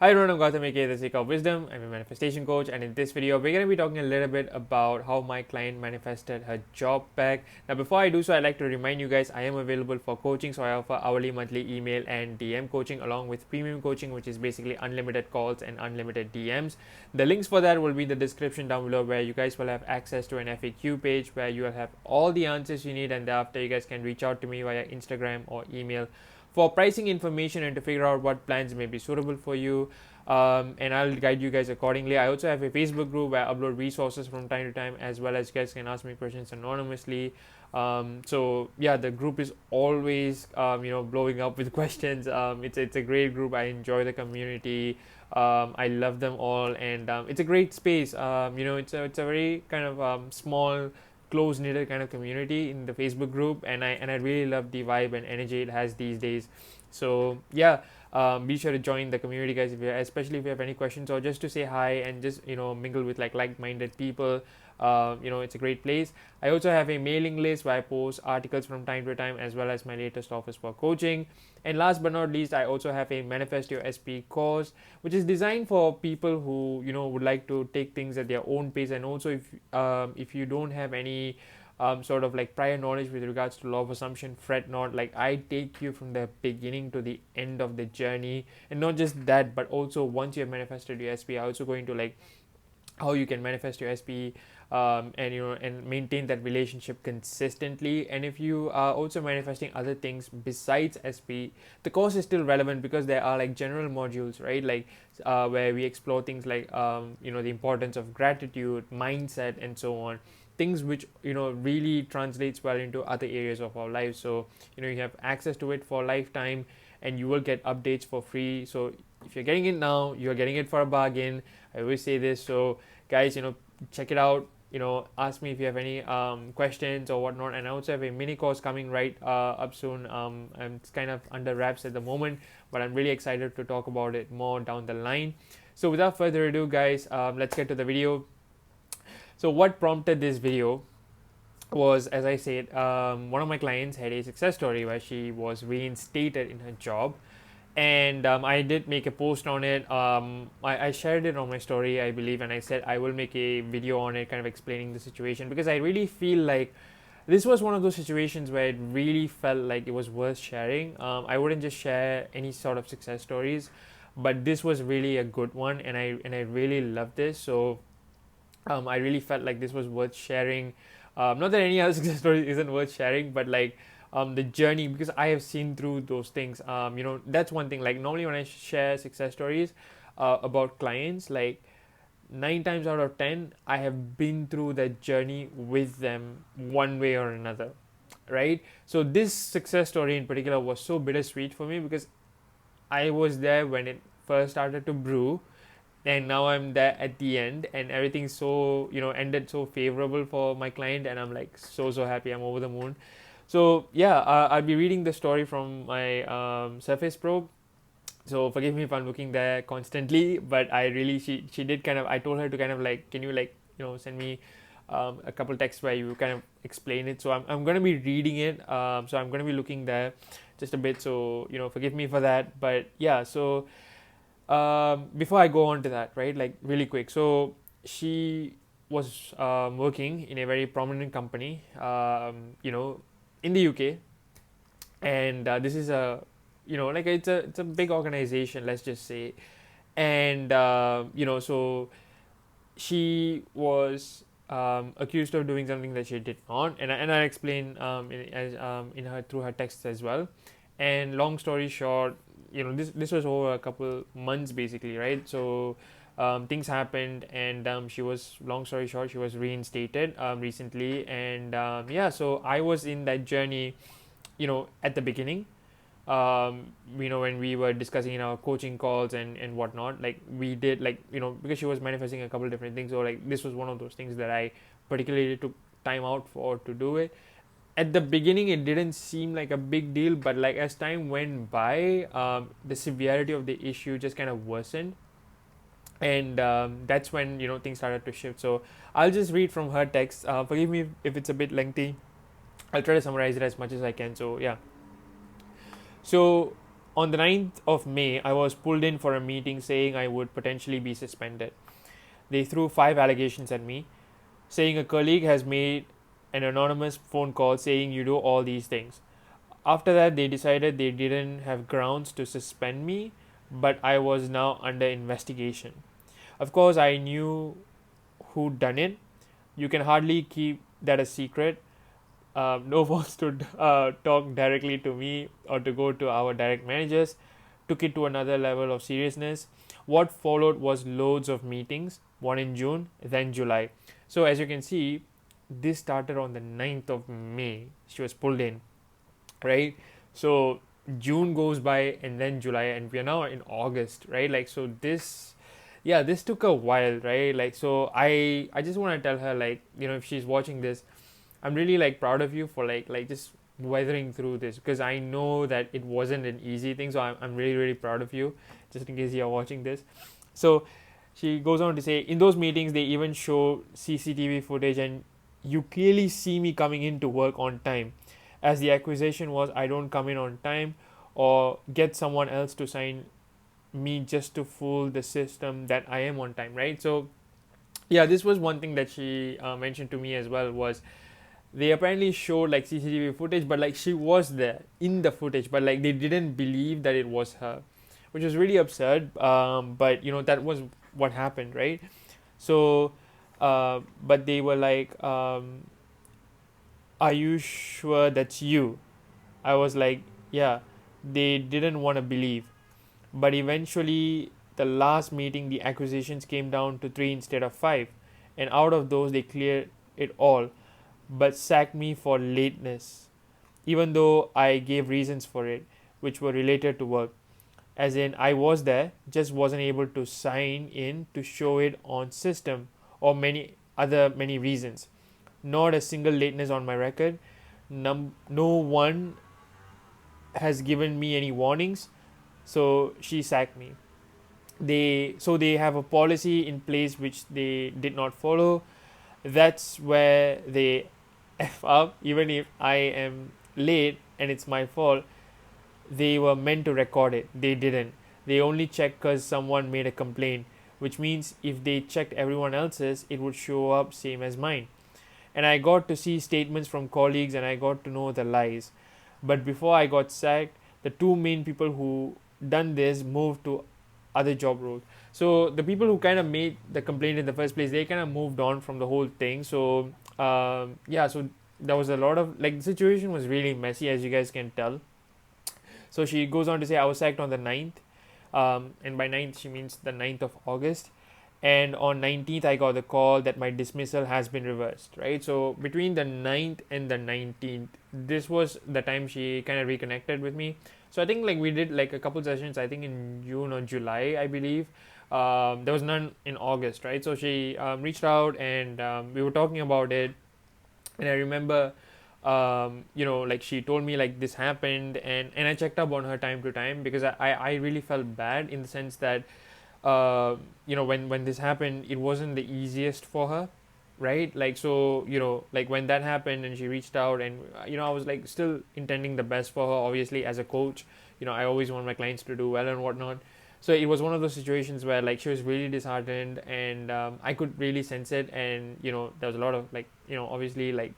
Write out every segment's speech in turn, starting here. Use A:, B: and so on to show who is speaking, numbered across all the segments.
A: Hi everyone, I'm Gautam aka The Seeker of Wisdom. I'm a manifestation coach, and in this video, we're going to be talking a little bit about how my client manifested her job back. Now, before I do so, I'd like to remind you guys I am available for coaching, so I offer hourly, monthly, email, and DM coaching along with premium coaching, which is basically unlimited calls and unlimited DMs. The links for that will be in the description down below, where you guys will have access to an FAQ page where you will have all the answers you need, and thereafter, you guys can reach out to me via Instagram or email for pricing information and to figure out what plans may be suitable for you. And I'll guide you guys accordingly. I also have a Facebook group where I upload resources from time to time, as well as you guys can ask me questions anonymously. So yeah, the group is always blowing up with questions. It's a great group. I enjoy the community. I love them all, and it's a great space. It's a very kind of small, close knitted kind of community in the Facebook group, and I really love the vibe and energy it has these days. So yeah, be sure to join the community, guys, especially if you have any questions or just to say hi and just mingle with like-minded people. It's a great place. I also have a mailing list where I post articles from time to time, as well as my latest offers for coaching. And last but not least, I also have a Manifest Your SP course, which is designed for people who would like to take things at their own pace. And also, if you don't have any sort of like prior knowledge with regards to law of assumption, fret not. Like, I take you from the beginning to the end of the journey, and not just that, but also once you have manifested your SP, I also going to like how you can manifest your SP, and maintain that relationship consistently. And if you are also manifesting other things besides SP, the course is still relevant because there are like general modules, right? Like where we explore things like the importance of gratitude, mindset, and so on, things which really translates well into other areas of our lives. So you have access to it for lifetime, and you will get updates for free. So if you're getting it now, you're getting it for a bargain. I always say this. So guys, check it out. Ask me if you have any questions or whatnot. And I also have a mini course coming right up soon. And it's kind of under wraps at the moment, but I'm really excited to talk about it more down the line. So without further ado, guys, let's get to the video. So what prompted this video was, as I said, one of my clients had a success story where she was reinstated in her job, and I did make a post on it. I shared it on my story, I believe, and I said I will make a video on it, kind of explaining the situation, because I really feel like this was one of those situations where it really felt like it was worth sharing. I wouldn't just share any sort of success stories, but this was really a good one, and I really loved this. So I really felt like this was worth sharing. Not that any other success story isn't worth sharing, but like the journey, because I have seen through those things. That's one thing. Like, normally when I share success stories about clients, like 9 times out of 10, I have been through that journey with them one way or another, right? So this success story in particular was so bittersweet for me because I was there when it first started to brew, and now I'm there at the end, and everything's so ended so favorable for my client, and I'm like so happy. I'm over the moon. So yeah, I'll be reading the story from my Surface Pro. So forgive me if I'm looking there constantly, but I really, she did kind of, I told her to kind of like, can you like send me a couple texts where you kind of explain it. So I'm going to be reading it. So I'm going to be looking there just a bit. So forgive me for that. But yeah, so before I go on to that, right, like really quick. So she was working in a very prominent company, in the UK, and this is a, like it's a big organization, let's just say. And so she was accused of doing something that she did not, and I explained in her through her texts as well. And long story short, this was over a couple months basically, right? So things happened, and she was, long story short, she was reinstated recently. And yeah, so I was in that journey, at the beginning, when we were discussing in our coaching calls and whatnot. Like, we did, like, because she was manifesting a couple of different things, so like this was one of those things that I particularly took time out for to do it. At the beginning it didn't seem like a big deal, but like as time went by, the severity of the issue just kind of worsened. And that's when things started to shift. So I'll just read from her text. Forgive me if it's a bit lengthy. I'll try to summarize it as much as I can. So yeah. So On the 9th of May, I was pulled in for a meeting saying I would potentially be suspended. They threw 5 allegations at me, saying a colleague has made an anonymous phone call saying you do all these things. After that, they decided they didn't have grounds to suspend me, but I was now under investigation. Of course, I knew who done it. You can hardly keep that a secret. No wants to talk directly to me or to go to our direct managers. Took it to another level of seriousness. What followed was loads of meetings, one in June, then July. So, as you can see, this started on the 9th of May. She was pulled in, right? So, June goes by and then July, and we are now in August, right? Like, so this, yeah, this took a while, right? Like, so I just want to tell her, like, if she's watching this, I'm really like proud of you for like just weathering through this, because I know that it wasn't an easy thing. So I'm really really proud of you, just in case you're watching this. So she goes on to say, in those meetings they even show CCTV footage, and you clearly see me coming into work on time, as the accusation was I don't come in on time or get someone else to sign me just to fool the system that I am on time, right? So yeah, this was one thing that she mentioned to me as well, was they apparently showed like CCTV footage, but like she was there in the footage, but like they didn't believe that it was her, which was really absurd. But that was what happened, right? So, but they were like, "Are you sure that's you?" I was like, "Yeah." They didn't want to believe, but eventually, the last meeting, the accusations came down to 3 instead of 5, and out of those, they cleared it all but sacked me for lateness, even though I gave reasons for it, which were related to work. As in, I was there, just wasn't able to sign in to show it on system, or many reasons. Not a single lateness on my record. No one has given me any warnings, so she sacked me. They have a policy in place which they did not follow. That's where they F up. Even if I am late and it's my fault, they were meant to record it. They didn't. They only checked because someone made a complaint, which means if they checked everyone else's, it would show up same as mine. And I got to see statements from colleagues and I got to know the lies. But before I got sacked, the two main people who done this moved to other job roles. So the people who kind of made the complaint in the first place, they kind of moved on from the whole thing. So yeah, so there was a lot of like, the situation was really messy, as you guys can tell. So she goes on to say, I was sacked on the 9th, and by 9th she means the 9th of August. And on 19th I got the call that my dismissal has been reversed, right? So between the 9th and the 19th, this was the time she kind of reconnected with me. So I think like we did like a couple sessions, I think in June or July, I believe. There was none in August, right? So she reached out, and we were talking about it. And I remember like she told me like this happened, and I checked up on her time to time, because I really felt bad, in the sense that when this happened, it wasn't the easiest for her, right? Like, so like when that happened and she reached out, and I was like still intending the best for her, obviously, as a coach. I always want my clients to do well and whatnot. So it was one of those situations where like she was really disheartened, and I could really sense it. And there was a lot of like obviously like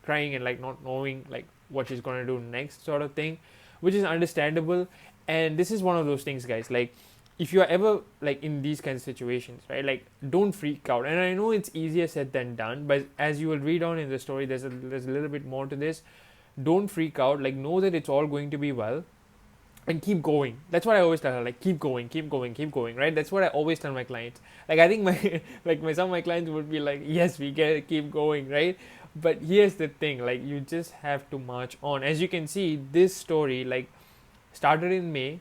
A: crying and like not knowing like what she's going to do next, sort of thing, which is understandable. And this is one of those things, guys, like if you're ever like in these kinds of situations, right, like don't freak out. And I know it's easier said than done, but as you will read on in the story, there's a little bit more to this. Don't freak out, like know that it's all going to be well, and keep going. That's what I always tell her, like keep going, keep going, keep going, right? That's what I always tell my clients. Like I think my like my some of my clients would be like, yes, we get keep going, right? But here's the thing, like you just have to march on. As you can see, this story like started in May,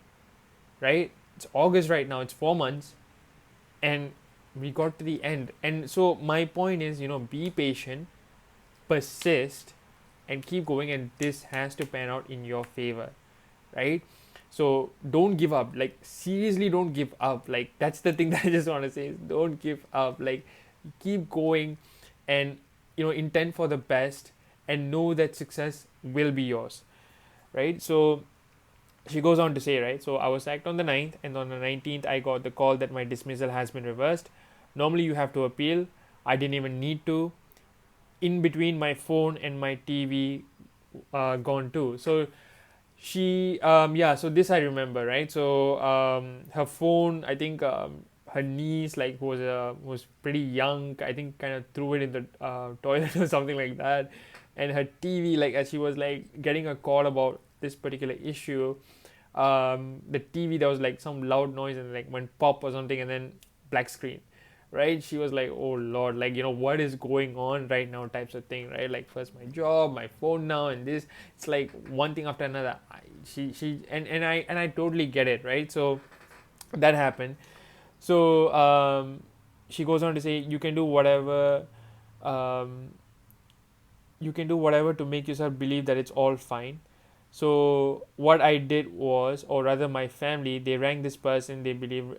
A: right? It's August right now, it's 4 months, and we got to the end. And so my point is, be patient, persist, and keep going, and this has to pan out in your favor, right? So don't give up, like seriously don't give up. Like that's the thing that I just want to say, is don't give up. Like keep going, and intend for the best, and know that success will be yours, right? So she goes on to say, right, so I was sacked on the 9th, and on the 19th I got the call that my dismissal has been reversed. Normally you have to appeal. I didn't even need to. In between, my phone and my TV gone too. So she yeah, so this I remember, right? So her phone, I think her niece, like, who was pretty young, I think, kind of threw it in the toilet or something like that. And her TV, like, as she was like getting a call about this particular issue, the TV, there was like some loud noise and like went pop or something, and then black screen, right? She was like, oh lord, like, what is going on right now, types of thing, right? Like, first my job, my phone now, and this, it's like one thing after another. She and I totally get it, right? So that happened. So she goes on to say, um, you can do whatever to make yourself believe that it's all fine. So what I did was, or rather my family, they ranked this person they believe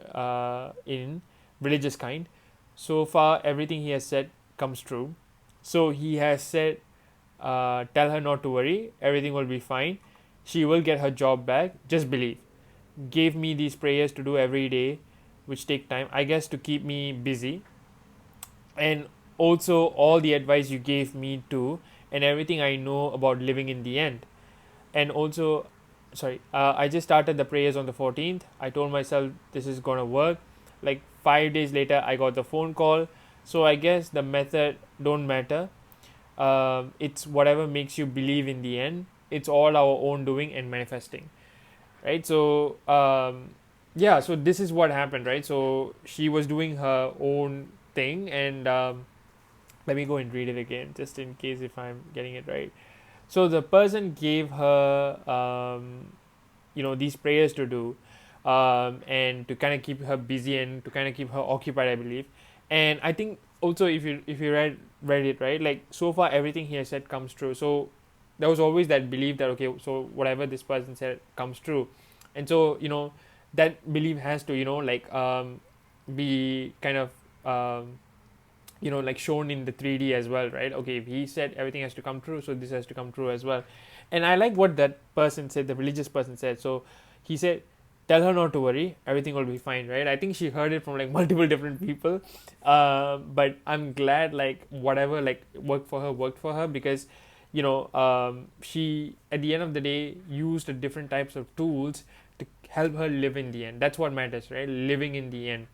A: in religious kind. So far everything he has said comes true. So he has said, tell her not to worry, everything will be fine, she will get her job back, just believe. Gave me these prayers to do every day, which take time, I guess, to keep me busy. And also all the advice you gave me too, and everything I know about living in the end. And also, sorry, I just started the prayers on the 14th. I told myself this is gonna work. Like 5 days later I got the phone call. So I guess the method don't matter. It's whatever makes you believe in the end. It's all our own doing and manifesting, right? So yeah, so this is what happened, right? So she was doing her own thing, and let me go and read it again, just in case if I'm getting it right. So the person gave her these prayers to do, and to kind of keep her busy and to kind of keep her occupied, I believe. And I think also, if you read it, right, like, so far everything he has said comes true. So there was always that belief that, okay, so whatever this person said comes true. And so, that belief has to, like, be kind of like shown in the 3D as well, right? Okay, if he said everything has to come true, so this has to come true as well. And I like what that person said, the religious person said. So he said, tell her not to worry, everything will be fine, right? I think she heard it from like multiple different people, but I'm glad, like, whatever, like, worked for her, because she, at the end of the day, used the different types of tools to help her live in the end. That's what matters, right? Living in the end,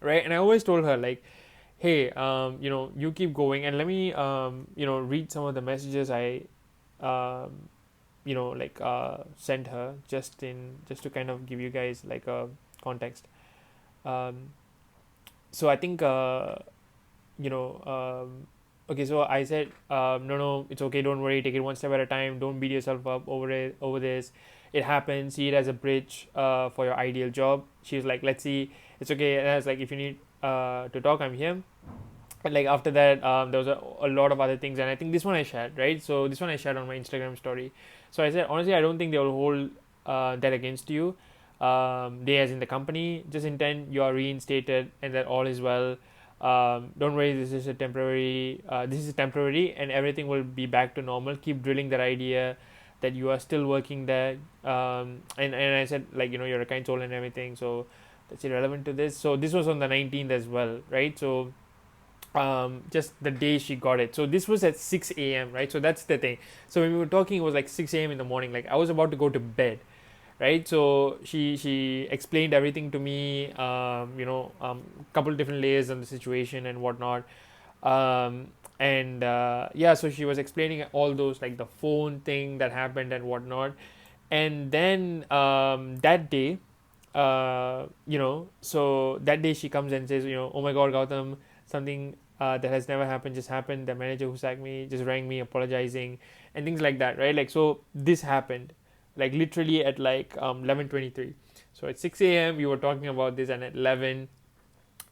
A: right? And I always told her, like, hey, you keep going, and let me read some of the messages I um, like, sent her, just to kind of give you guys like a context. um, so I think, you know okay, so I said, no, it's okay, don't worry, take it one step at a time, don't beat yourself up over this. It happens, see it as a bridge for your ideal job. She was like, let's see, it's okay. And I was like, if you need to talk, I'm here. And like, after that, there was a lot of other things, and I think this one I shared, right? So this one I shared on my Instagram story. So I said, honestly, I don't think they will hold that against you. They, as in the company, just intend you are reinstated and that all is well. Don't worry, this is temporary, and everything will be back to normal. Keep drilling that idea that you are still working there. And I said, like, you're a kind soul and everything, so that's irrelevant to this. So this was on the 19th as well, right? So just the day she got it. So this was at 6 a.m., right? So that's the thing. So when we were talking, it was like 6 a.m. in the morning. Like, I was about to go to bed, right? So she explained everything to me, couple different layers on the situation and whatnot. And yeah, so she was explaining all those, like the phone thing that happened and whatnot. And then that day, so that day she comes and says, oh my God, Gautam, something that has never happened just happened. The manager who sacked me just rang me apologizing and things like that, right? Like, so this happened like literally at like 11:23. So at 6 a.m. we were talking about this, and at 11,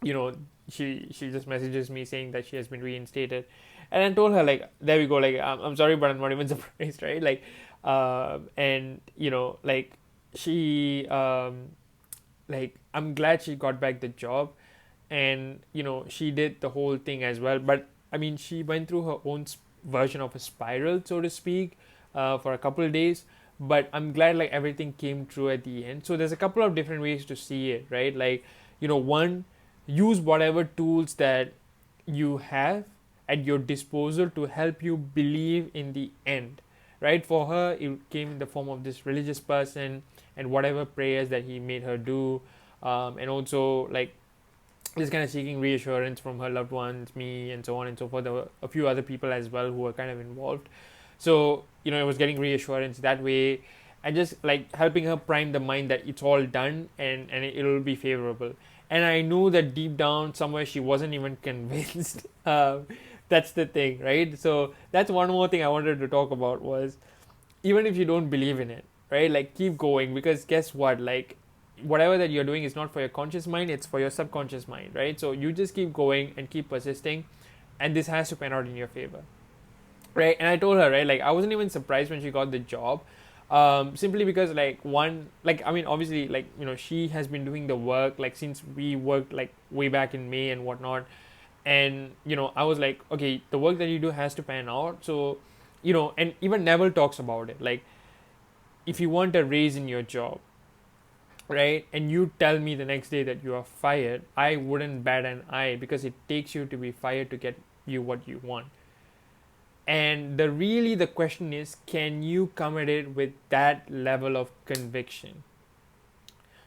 A: you know she just messages me saying that she has been reinstated. And I told her, like, there we go, like, I'm sorry, but I'm not even surprised, right? Like, and like, she like, I'm glad she got back the job, and she did the whole thing as well. But I mean, she went through her own version of a spiral, so to speak, for a couple of days. but I'm glad like everything came true at the end. So there's a couple of different ways to see it, right? Like, one, use whatever tools that you have at your disposal to help you believe in the end, right? For her, it came in the form of this religious person and whatever prayers that he made her do, and also like just kind of seeking reassurance from her loved ones, me, and so on and so forth. There were a few other people as well who were kind of involved. So, it was getting reassurance that way and just like helping her prime the mind that it's all done and it'll be favorable. And I knew that deep down somewhere she wasn't even convinced. That's the thing, right? So that's one more thing I wanted to talk about was even if you don't believe in it, right? Like keep going, because guess what? Like whatever that you're doing is not for your conscious mind, it's for your subconscious mind, right? So you just keep going and keep persisting, and this has to pan out in your favor, right? And I told her, right, like I wasn't even surprised when she got the job, simply because like one, like I mean obviously like she has been doing the work like since we worked like way back in May and whatnot. And I was like, okay, the work that you do has to pan out. So and even Neville talks about it, like if you want a raise in your job, right, and you tell me the next day that you are fired, I wouldn't bat an eye, because it takes you to be fired to get you what you want. And the question is, can you commit it with that level of conviction,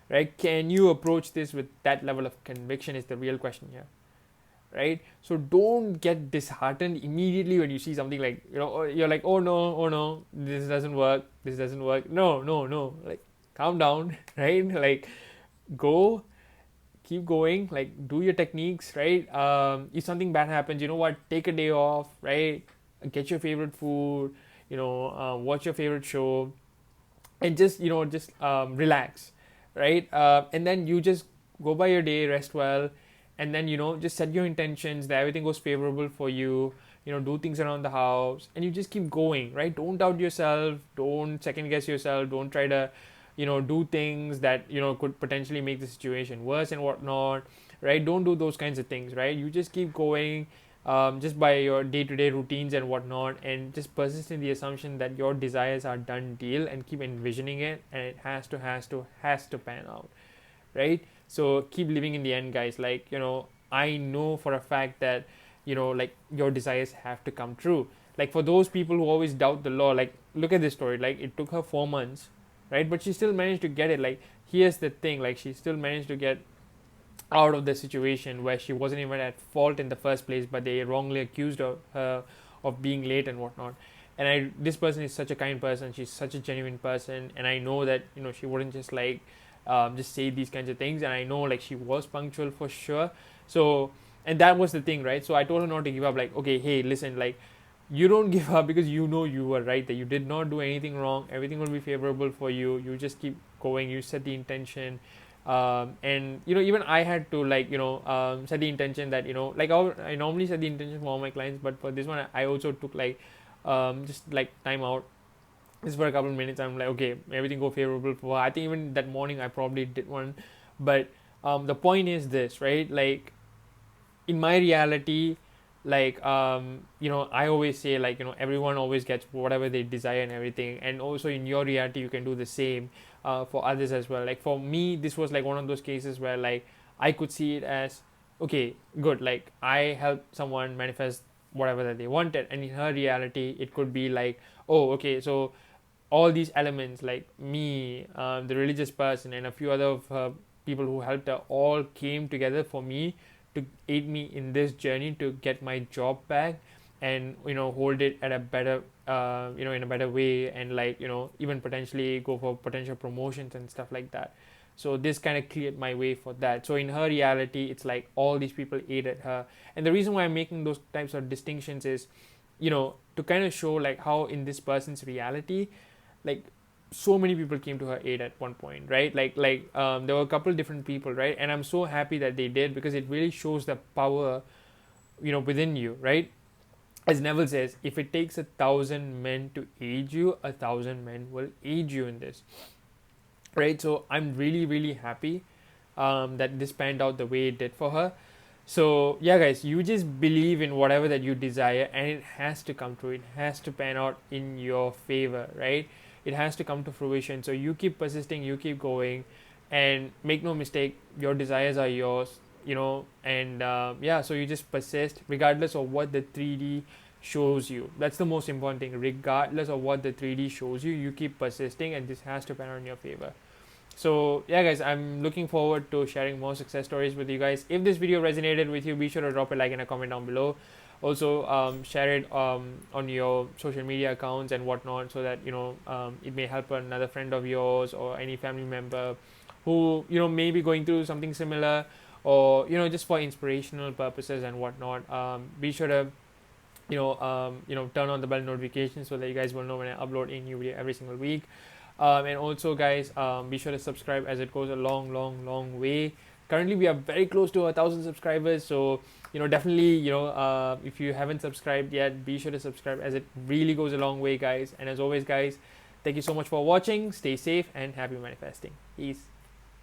A: right? Can you approach this with that level of conviction is the real question here, right? So don't get disheartened immediately when you see something like you're like, oh no, this doesn't work. No, no, no, like calm down. Right? Like go, keep going, like do your techniques, right? If something bad happens, you know what, take a day off, right? Get your favorite food, watch your favorite show, and just relax, right? And then you just go by your day, rest well, and then just set your intentions that everything goes favorable for you. Do things around the house, and you just keep going, right? Don't doubt yourself, don't second guess yourself, don't try to do things that could potentially make the situation worse and whatnot, right? Don't do those kinds of things, right? You just keep going, just by your day-to-day routines and whatnot, and just persist in the assumption that your desires are done deal, and keep envisioning it, and it has to pan out, right? So keep living in the end, guys. Like I know for a fact that like your desires have to come true. Like for those people who always doubt the law, like look at this story. Like it took her 4 months, right? But she still managed to get it. Like here's the thing, like she still managed to get out of the situation where she wasn't even at fault in the first place, but they wrongly accused her of being late and whatnot. And this person is such a kind person, she's such a genuine person, and I know that she wouldn't just like just say these kinds of things. And I know like she was punctual for sure. So, and that was the thing, right? So I told her not to give up. Like, okay, hey, listen, like you don't give up, because you were right, that you did not do anything wrong, everything will be favorable for you. You just keep going, you set the intention. And even I had to like set the intention that like I normally set the intention for all my clients, but for this one I also took like just like time out just for a couple of minutes. I'm like, okay, everything go favorable for her. I think even that morning I probably did one. But the point is this, right? Like in my reality, like I always say, like everyone always gets whatever they desire and everything. And also in your reality you can do the same for others as well. Like for me, this was like one of those cases where like I could see it as, okay, good, like I helped someone manifest whatever that they wanted. And in her reality it could be like, oh, okay, so all these elements, like me, the religious person, and a few other of people who helped her, all came together for me to aid me in this journey to get my job back, and hold it at a better in a better way, and like even potentially go for potential promotions and stuff like that. So this kind of cleared my way for that. So in her reality, it's like all these people aided her. And the reason why I'm making those types of distinctions is to kind of show like how in this person's reality, like so many people came to her aid at one point, right? Like there were a couple of different people, right? And I'm so happy that they did, because it really shows the power within you, right? As Neville says, if it takes 1,000 men to aid you, 1,000 men will aid you in this, right? So I'm really really happy that this panned out the way it did for her. So yeah, guys, you just believe in whatever that you desire, and it has to come true, it has to pan out in your favor, right? it has to come to fruition. So you keep persisting, you keep going, and make no mistake, your desires are yours, and yeah, so you just persist regardless of what the 3D shows you. That's the most important thing. Regardless of what the 3D shows you, you keep persisting, and this has to pan out in your favor. So yeah, guys, I'm looking forward to sharing more success stories with you guys. If this video resonated with you, be sure to drop a like and a comment down below. Also, share it on your social media accounts and whatnot, so that it may help another friend of yours or any family member who may be going through something similar, or just for inspirational purposes and whatnot. Be sure to turn on the bell notification so that you guys will know when I upload a new video every single week. And also, guys, be sure to subscribe, as it goes a long way. Currently we are very close to 1,000 subscribers, so definitely, if you haven't subscribed yet, be sure to subscribe, as it really goes a long way, guys. And as always, guys, thank you so much for watching. Stay safe and happy manifesting. Peace.